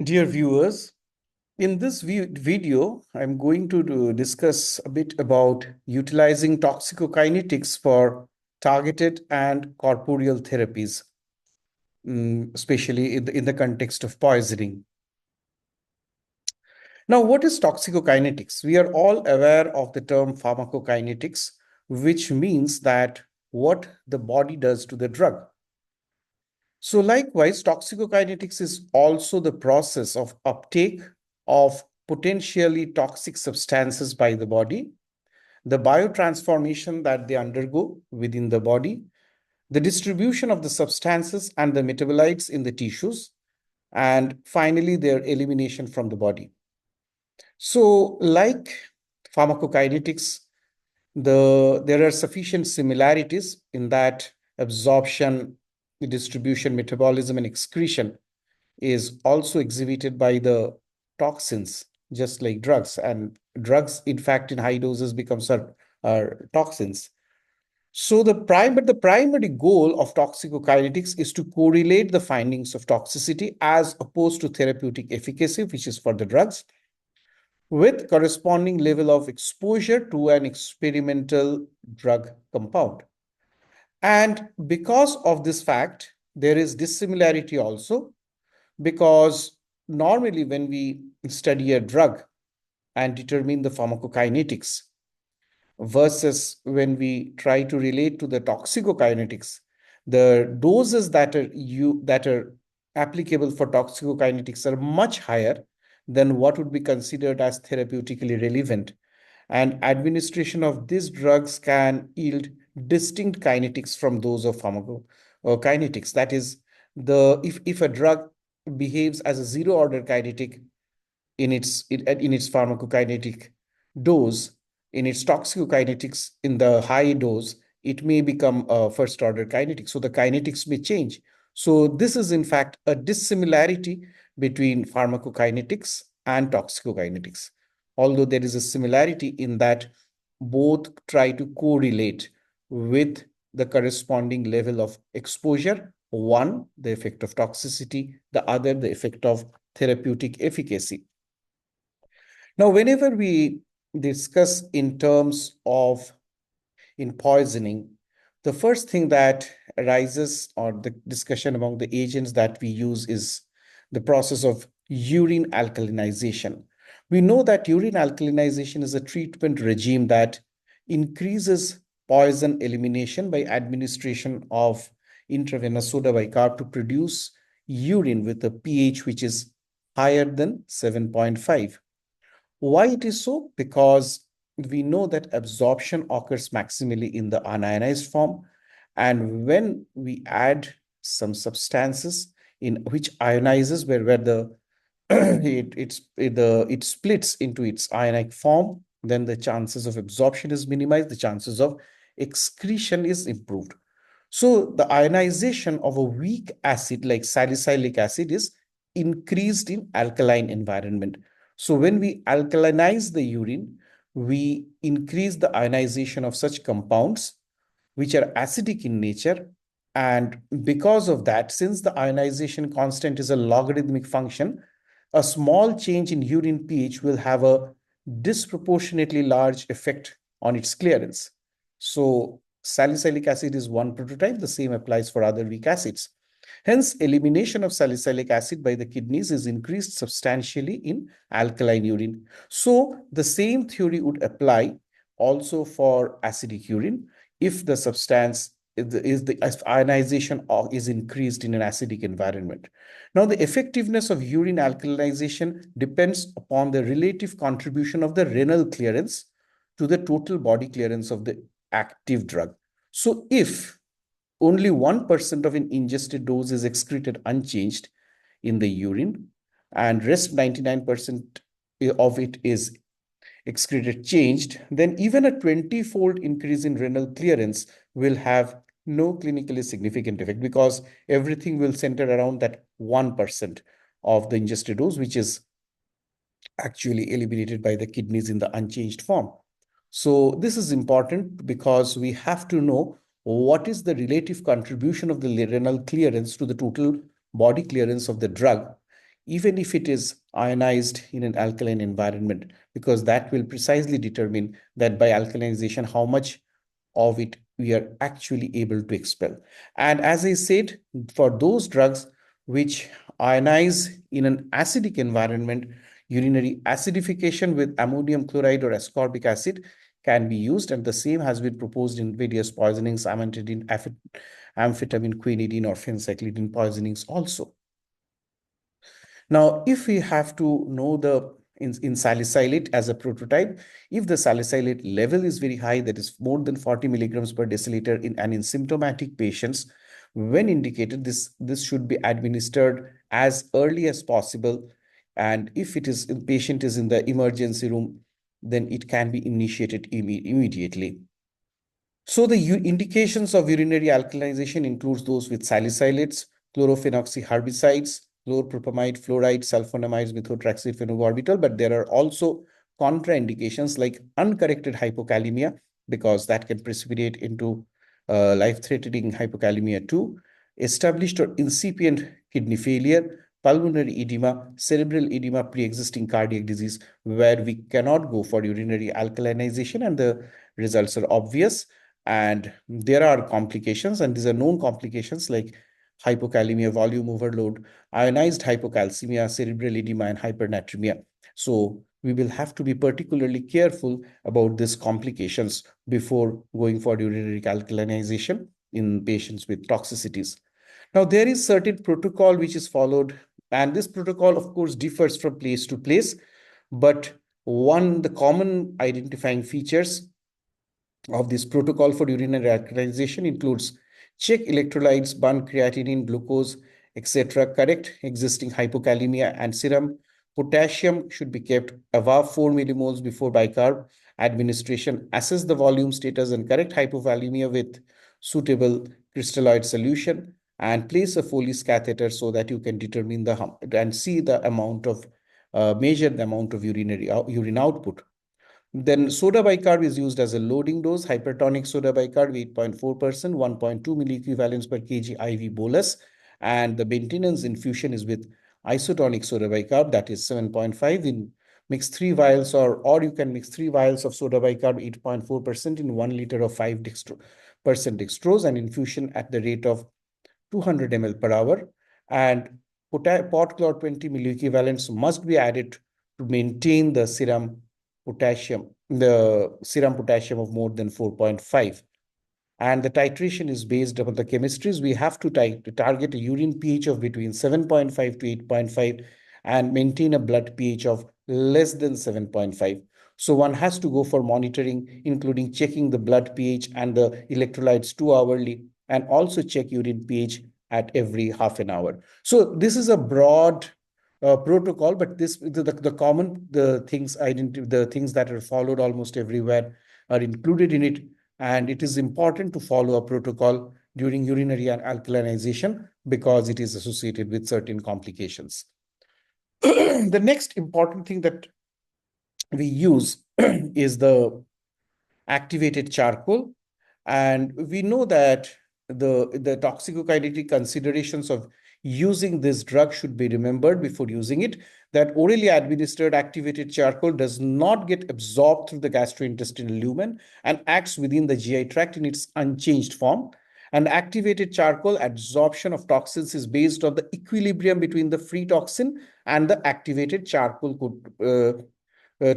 Dear viewers, in this video, I'm going to discuss a bit about utilizing toxicokinetics for targeted and corporeal therapies, especially in the context of poisoning. Now, what is toxicokinetics? We are all aware of the term pharmacokinetics, which means that what the body does to the drug. So likewise, toxicokinetics is also the process of uptake of potentially toxic substances by the body, the biotransformation that they undergo within the body, the distribution of the substances and the metabolites in the tissues, and finally their elimination from the body. So like pharmacokinetics, there are sufficient similarities in that absorption, distribution, metabolism, and excretion is also exhibited by the toxins, just like drugs. And drugs, in fact, in high doses becomes are toxins. So the primary goal of toxicokinetics is to correlate the findings of toxicity as opposed to therapeutic efficacy, which is for the drugs, with corresponding level of exposure to an experimental drug compound. And because of this fact, there is dissimilarity also, because normally when we study a drug and determine the pharmacokinetics versus when we try to relate to the toxicokinetics, the doses that are applicable for toxicokinetics are much higher than what would be considered as therapeutically relevant. And administration of these drugs can yield distinct kinetics from those of pharmacokinetics. That is, if a drug behaves as a zero order kinetic in its pharmacokinetic dose, in its toxicokinetics in the high dose, it may become a first order kinetic. So the kinetics may change. So this is in fact a dissimilarity between pharmacokinetics and toxicokinetics. Although there is a similarity in that both try to correlate with the corresponding level of exposure. One, the effect of toxicity, the other, the effect of therapeutic efficacy. Now, whenever we discuss in terms of in poisoning, the first thing that arises or the discussion among the agents that we use is the process of urine alkalinization. We know that urine alkalinization is a treatment regime that increases poison elimination by administration of intravenous soda bicarb to produce urine with a pH which is higher than 7.5. Why it is so? Because we know that absorption occurs maximally in the unionized form. And when we add some substances in which ionizes, where the it splits into its ionic form, then the chances of absorption is minimized, the chances of excretion is improved. So the ionization of a weak acid like salicylic acid is increased in alkaline environment. So when we alkalinize the urine, we increase the ionization of such compounds which are acidic in nature. And because of that, since the ionization constant is a logarithmic function, a small change in urine pH will have a disproportionately large effect on its clearance. So salicylic acid is one prototype. The same applies for other weak acids. Hence, elimination of salicylic acid by the kidneys is increased substantially in alkaline urine. So the same theory would apply also for acidic urine if the substance is the ionization is increased in an acidic environment. Now, the effectiveness of urine alkalinization depends upon the relative contribution of the renal clearance to the total body clearance of the active drug. So if only 1% of an ingested dose is excreted unchanged in the urine, and rest 99% of it is excreted changed, then even a 20-fold increase in renal clearance will have no clinically significant effect, because everything will center around that 1% of the ingested dose, which is actually eliminated by the kidneys in the unchanged form. So this is important because we have to know what is the relative contribution of the renal clearance to the total body clearance of the drug even if it is ionized in an alkaline environment, because that will precisely determine that by alkalization, how much of it we are actually able to expel. And as I said, for those drugs which ionize in an acidic environment, urinary acidification with ammonium chloride or ascorbic acid can be used, and the same has been proposed in various poisonings, amantadine, amphetamine, quinidine, or phencyclidine poisonings also. Now, if we have to know the in salicylate as a prototype, if the salicylate level is very high, that is more than 40 milligrams per deciliter in symptomatic patients, when indicated, this should be administered as early as possible. And if the patient is in the emergency room, then it can be initiated immediately. So the indications of urinary alkalization includes those with salicylates, chlorophenoxyherbicides, chlorpropamide, fluoride, sulfonamides, methotrexate, phenobarbital, but there are also contraindications like uncorrected hypokalemia, because that can precipitate into life-threatening hypokalemia too, established or incipient kidney failure, pulmonary edema, cerebral edema, pre-existing cardiac disease, where we cannot go for urinary alkalinization and the results are obvious. And there are complications, and these are known complications like hypokalemia, volume overload, ionized hypocalcemia, cerebral edema, and hypernatremia. So we will have to be particularly careful about these complications before going for urinary alkalinization in patients with toxicities. Now, there is certain protocol which is followed, and this protocol, of course, differs from place to place, but the common identifying features of this protocol for urinary alkalization includes check electrolytes, burn creatinine, glucose, etc., correct existing hypokalemia and serum. Potassium should be kept above 4 millimoles before bicarb administration. Assess the volume status and correct hypovolemia with suitable crystalloid solution, and place a Foley's catheter so that you can determine and see the amount of measure the amount of urine output. Then soda bicarb is used as a loading dose. Hypertonic soda bicarb 8.4%, 1.2 milliequivalents per kg IV bolus. And the maintenance infusion is with isotonic soda bicarb, that is 7.5 in mix 3 vials, or you can mix 3 vials of soda bicarb 8.4% in 1 liter of 5% dextrose, and infusion at the rate of 200 ml per hour. And pot chlor 20 milliequivalents must be added to maintain the serum potassium of more than 4.5. And the titration is based upon the chemistries. We have to target a urine pH of between 7.5 to 8.5 and maintain a blood pH of less than 7.5. So one has to go for monitoring, including checking the blood pH and the electrolytes 2-hourly, and also check urine pH at every half an hour. So this is a broad protocol, but the things that are followed almost everywhere are included in it, and it is important to follow a protocol during urinary alkalinization because it is associated with certain complications. The next important thing that we use is the activated charcoal. And we know that the toxicokinetic considerations of using this drug should be remembered before using it, that orally administered activated charcoal does not get absorbed through the gastrointestinal lumen and acts within the GI tract in its unchanged form. And activated charcoal absorption of toxins is based on the equilibrium between the free toxin and the activated charcoal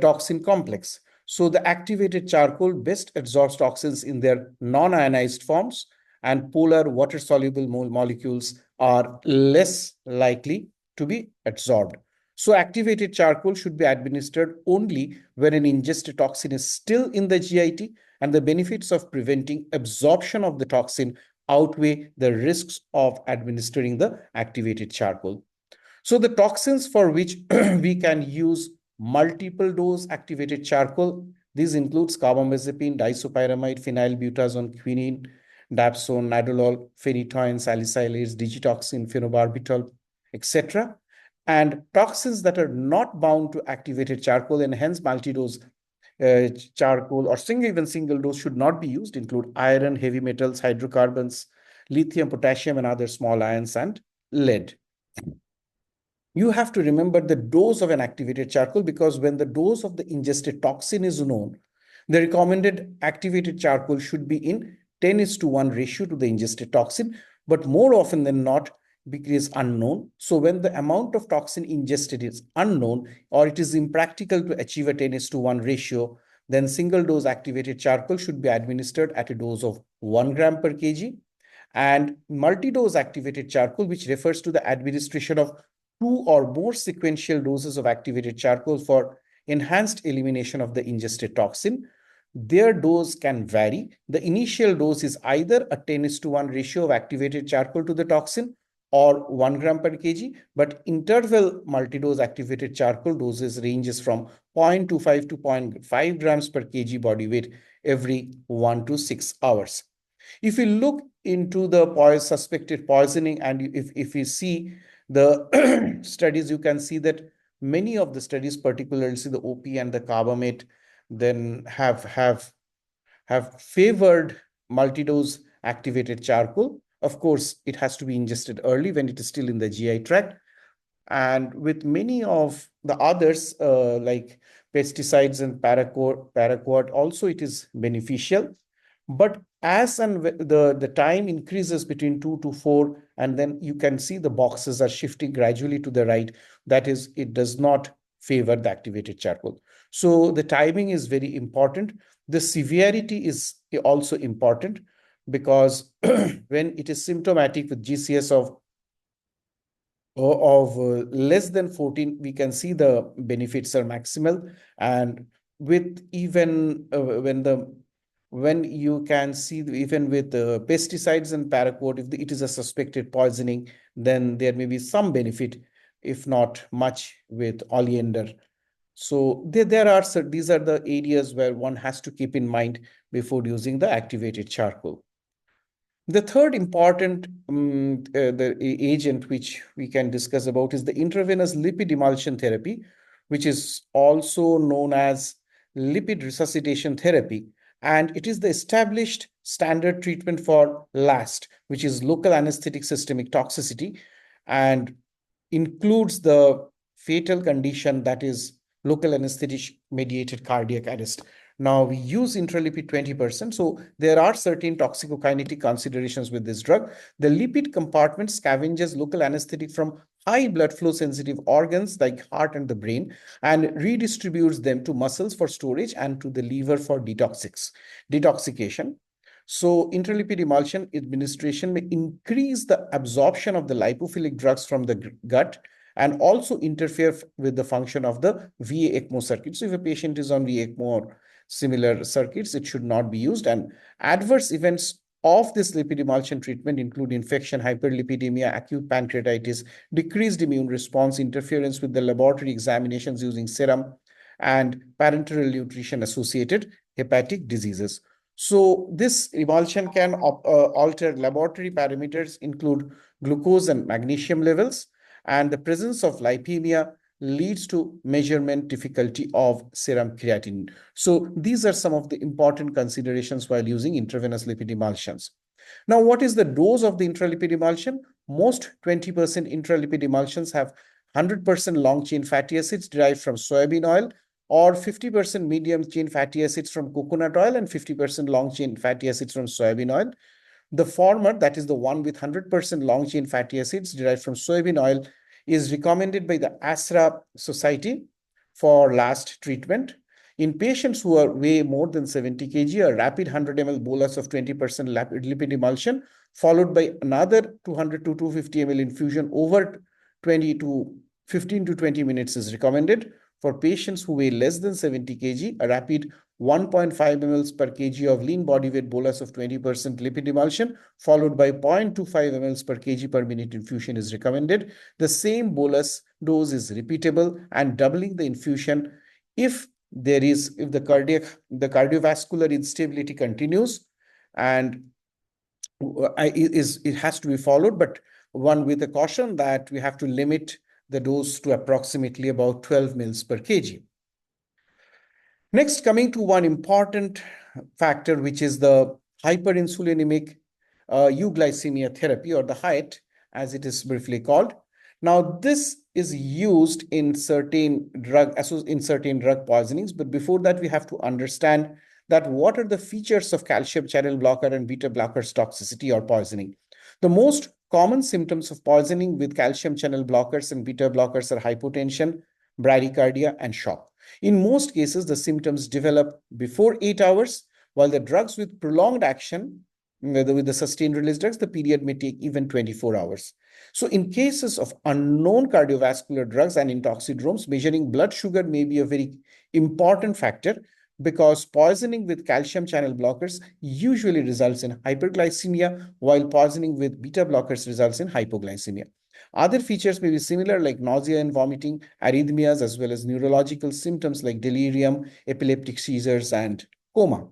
toxin complex. So the activated charcoal best absorbs toxins in their non-ionized forms, and polar water-soluble molecules are less likely to be absorbed. So activated charcoal should be administered only when an ingested toxin is still in the GIT, and the benefits of preventing absorption of the toxin outweigh the risks of administering the activated charcoal. So the toxins for which we can use multiple dose activated charcoal, these includes carbamazepine, disopyramide, phenylbutazone, quinine, dapsone, nadolol, phenytoin, salicylates, digitoxin, phenobarbital, etc. And toxins that are not bound to activated charcoal and hence multi-dose charcoal or even single dose should not be used include iron, heavy metals, hydrocarbons, lithium, potassium, and other small ions, and lead. You have to remember the dose of an activated charcoal, because when the dose of the ingested toxin is known, the recommended activated charcoal should be in 10:1 ratio to the ingested toxin, but more often than not, it is unknown. So when the amount of toxin ingested is unknown, or it is impractical to achieve a 10:1 ratio, then single dose activated charcoal should be administered at a dose of 1 gram per kg. And multi-dose activated charcoal, which refers to the administration of two or more sequential doses of activated charcoal for enhanced elimination of the ingested toxin. Their dose can vary. The initial dose is either a 10:1 ratio of activated charcoal to the toxin or 1 gram per kg, but interval multi-dose activated charcoal doses ranges from 0.25 to 0.5 grams per kg body weight every 1 to 6 hours. If we look into the suspected poisoning, and if we see the studies, you can see that many of the studies, particularly the OP and the carbamate, then have favored multi-dose activated charcoal. Of course, it has to be ingested early when it is still in the GI tract. And with many of the others, like pesticides and paraquat, also it is beneficial. But as and the time increases between 2 to 4, and then you can see the boxes are shifting gradually to the right, that is, it does not favor the activated charcoal. So the timing is very important. The severity is also important, because when it is symptomatic with GCS of less than 14, we can see the benefits are maximal. And with even when you can see even with pesticides and paraquat, if it is a suspected poisoning, then there may be some benefit, if not much, with oleander. So there are these are the areas where one has to keep in mind before using the activated charcoal. The third important the agent which we can discuss about is the intravenous lipid emulsion therapy, which is also known as lipid resuscitation therapy. And it is the established standard treatment for LAST, which is local anesthetic systemic toxicity, and includes the fatal condition, that is local anesthetic mediated cardiac arrest. Now we use intralipid 20%. So there are certain toxicokinetic considerations with this drug. The lipid compartment scavenges local anesthetic from high blood flow sensitive organs like heart and the brain, and redistributes them to muscles for storage and to the liver for detoxification. So intralipid emulsion administration may increase the absorption of the lipophilic drugs from the gut, and also interfere with the function of the VA ECMO circuit. So if a patient is on VA ECMO or similar circuits, it should not be used. And adverse events of this lipid emulsion treatment include infection, hyperlipidemia, acute pancreatitis, decreased immune response, interference with the laboratory examinations using serum, and parenteral nutrition associated hepatic diseases. So this emulsion can alter laboratory parameters, include glucose and magnesium levels, and the presence of lipemia leads to measurement difficulty of serum creatinine. So these are some of the important considerations while using intravenous lipid emulsions. Now, what is the dose of the intralipid emulsion? Most 20% intralipid emulsions have 100% long chain fatty acids derived from soybean oil, or 50% medium chain fatty acids from coconut oil, and 50% long chain fatty acids from soybean oil. The former, that is the one with 100% long chain fatty acids derived from soybean oil, is recommended by the ASRA Society for LAST treatment. In patients who weigh more than 70 kg, a rapid 100 ml bolus of 20% lipid emulsion, followed by another 200 to 250 ml infusion over 20 to 15 to 20 minutes is recommended. For patients who weigh less than 70 kg, a rapid 1.5 ml per kg of lean body weight bolus of 20% lipid emulsion, followed by 0.25 ml per kg per minute infusion is recommended. The same bolus dose is repeatable, and doubling the infusion if the cardiovascular instability continues, and it has to be followed, but one with a caution that we have to limit the dose to approximately about 12 mils per kg. Next, coming to one important factor, which is the hyperinsulinemic euglycemia therapy, or the HIAT, as it is briefly called. Now, this is used in certain drug poisonings, but before that, we have to understand that what are the features of calcium channel blocker and beta blockers toxicity or poisoning. The most common symptoms of poisoning with calcium channel blockers and beta blockers are hypotension, bradycardia, and shock. In most cases, the symptoms develop before 8 hours, while the drugs with prolonged action, with the sustained release drugs, the period may take even 24 hours. So, in cases of unknown cardiovascular drugs and in toxidromes, measuring blood sugar may be a very important factor because poisoning with calcium channel blockers usually results in hyperglycemia, while poisoning with beta blockers results in hypoglycemia. Other features may be similar, like nausea and vomiting, arrhythmias, as well as neurological symptoms like delirium, epileptic seizures, and coma.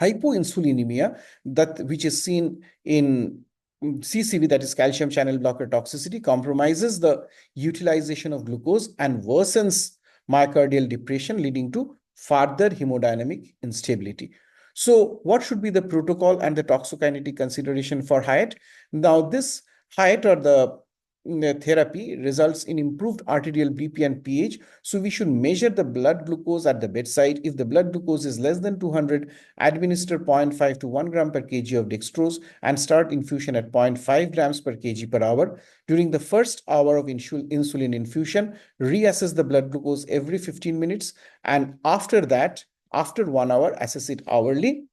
Hypoinsulinemia, that which is seen in CCB, that is calcium channel blocker toxicity, compromises the utilization of glucose and worsens myocardial depression, leading to further hemodynamic instability. So, what should be the protocol and the toxicokinetic consideration for HIAT? Now, this HIAT or the therapy results in improved arterial BP and pH. So we should measure the blood glucose at the bedside. If the blood glucose is less than 200, administer 0.5 to 1 gram per kg of dextrose and start infusion at 0.5 grams per kg per hour. During the first hour of insulin infusion, reassess the blood glucose every 15 minutes. And after that, after 1 hour, assess it hourly.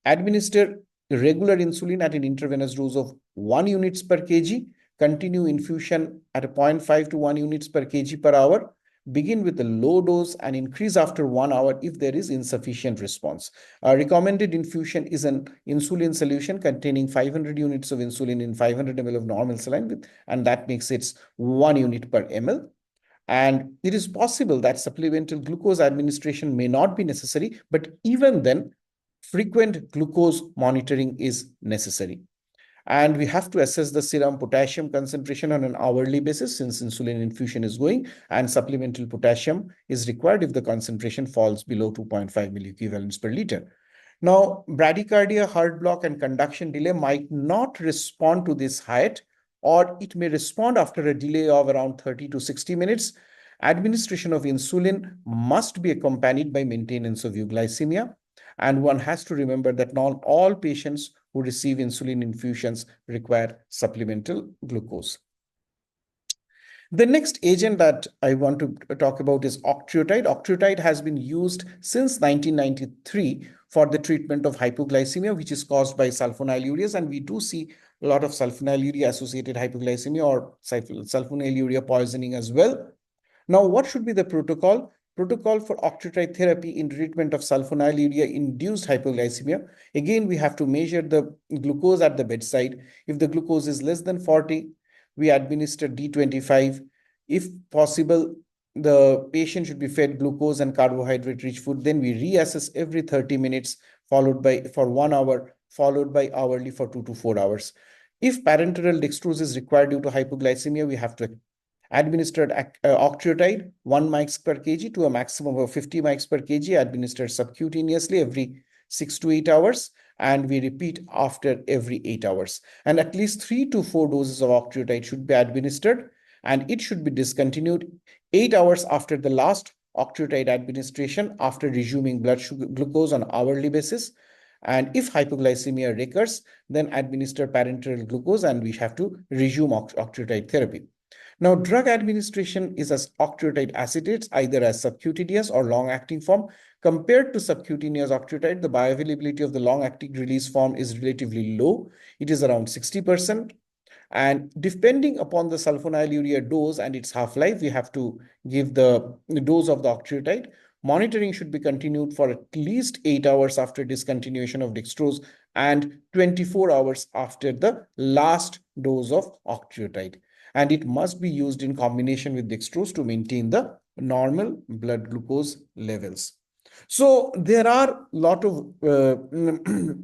Administer regular insulin at an intravenous dose of 1 units per kg. Continue infusion at a 0.5 to 1 units per kg per hour. Begin with a low dose and increase after 1 hour if there is insufficient response. Recommended infusion is an insulin solution containing 500 units of insulin in 500 ml of normal saline, and that makes it 1 unit per ml. And it is possible that supplemental glucose administration may not be necessary, but even then, frequent glucose monitoring is necessary. And we have to assess the serum potassium concentration on an hourly basis since insulin infusion is going, and supplemental potassium is required if the concentration falls below 2.5 milliequivalents per liter. Now, bradycardia, heart block, and conduction delay might not respond to this HIAT, or it may respond after a delay of around 30 to 60 minutes. Administration of insulin must be accompanied by maintenance of euglycemia. And one has to remember that not all patients who receive insulin infusions require supplemental glucose. The next agent that I want to talk about is octreotide. Octreotide has been used since 1993 for the treatment of hypoglycemia, which is caused by sulfonylureas. And we do see a lot of sulfonylurea associated hypoglycemia or sulfonylurea poisoning as well. Now, what should be the protocol? Protocol for octreotide therapy in treatment of sulfonylurea-induced hypoglycemia. Again, we have to measure the glucose at the bedside. If the glucose is less than 40, we administer D25. If possible, the patient should be fed glucose and carbohydrate-rich food. Then we reassess every 30 minutes, followed by for 1 hour, followed by hourly for 2 to 4 hours. If parenteral dextrose is required due to hypoglycemia, we have to administered octreotide 1 mics per kg to a maximum of 50 mics per kg, administered subcutaneously every 6 to 8 hours, and we repeat after every 8 hours. And at least 3 to 4 doses of octreotide should be administered, and it should be discontinued 8 hours after the last octreotide administration after resuming blood sugar glucose on hourly basis. And if hypoglycemia recurs, then administer parenteral glucose, and we have to resume octreotide therapy. Now, drug administration is as octreotide acetates, either as subcutaneous or long-acting form. Compared to subcutaneous octreotide, the bioavailability of the long-acting release form is relatively low. It is around 60%. And depending upon the sulfonylurea dose and its half-life, we have to give the dose of the octreotide. Monitoring should be continued for at least 8 hours after discontinuation of dextrose and 24 hours after the last dose of octreotide. And it must be used in combination with dextrose to maintain the normal blood glucose levels. So there are a lot of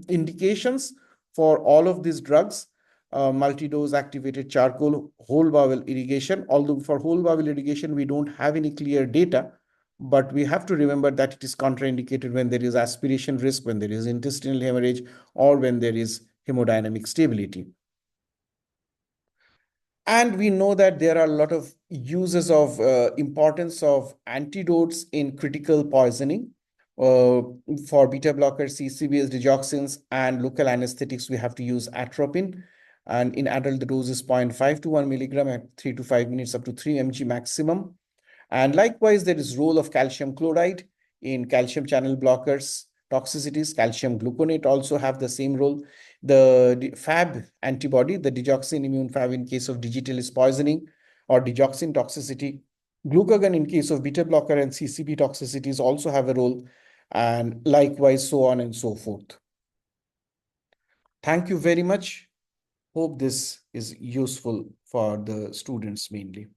indications for all of these drugs. Multi-dose activated charcoal, whole bowel irrigation. Although for whole bowel irrigation, we don't have any clear data, but we have to remember that it is contraindicated when there is aspiration risk, when there is intestinal hemorrhage, or when there is hemodynamic stability. And we know that there are a lot of uses of importance of antidotes in critical poisoning. Uh, for beta blockers, CCBs, digoxins, and local anesthetics, we have to use atropine. And in adult, the dose is 0.5 to 1 milligram at 3 to 5 minutes, up to 3 mg maximum. And likewise, there is role of calcium chloride in calcium channel blockers toxicities. Calcium gluconate also have the same role. The Fab antibody, the digoxin immune Fab in case of digitalis poisoning or digoxin toxicity. Glucagon in case of beta blocker and CCP toxicities also have a role, and likewise so on and so forth. Thank you very much. Hope this is useful for the students mainly.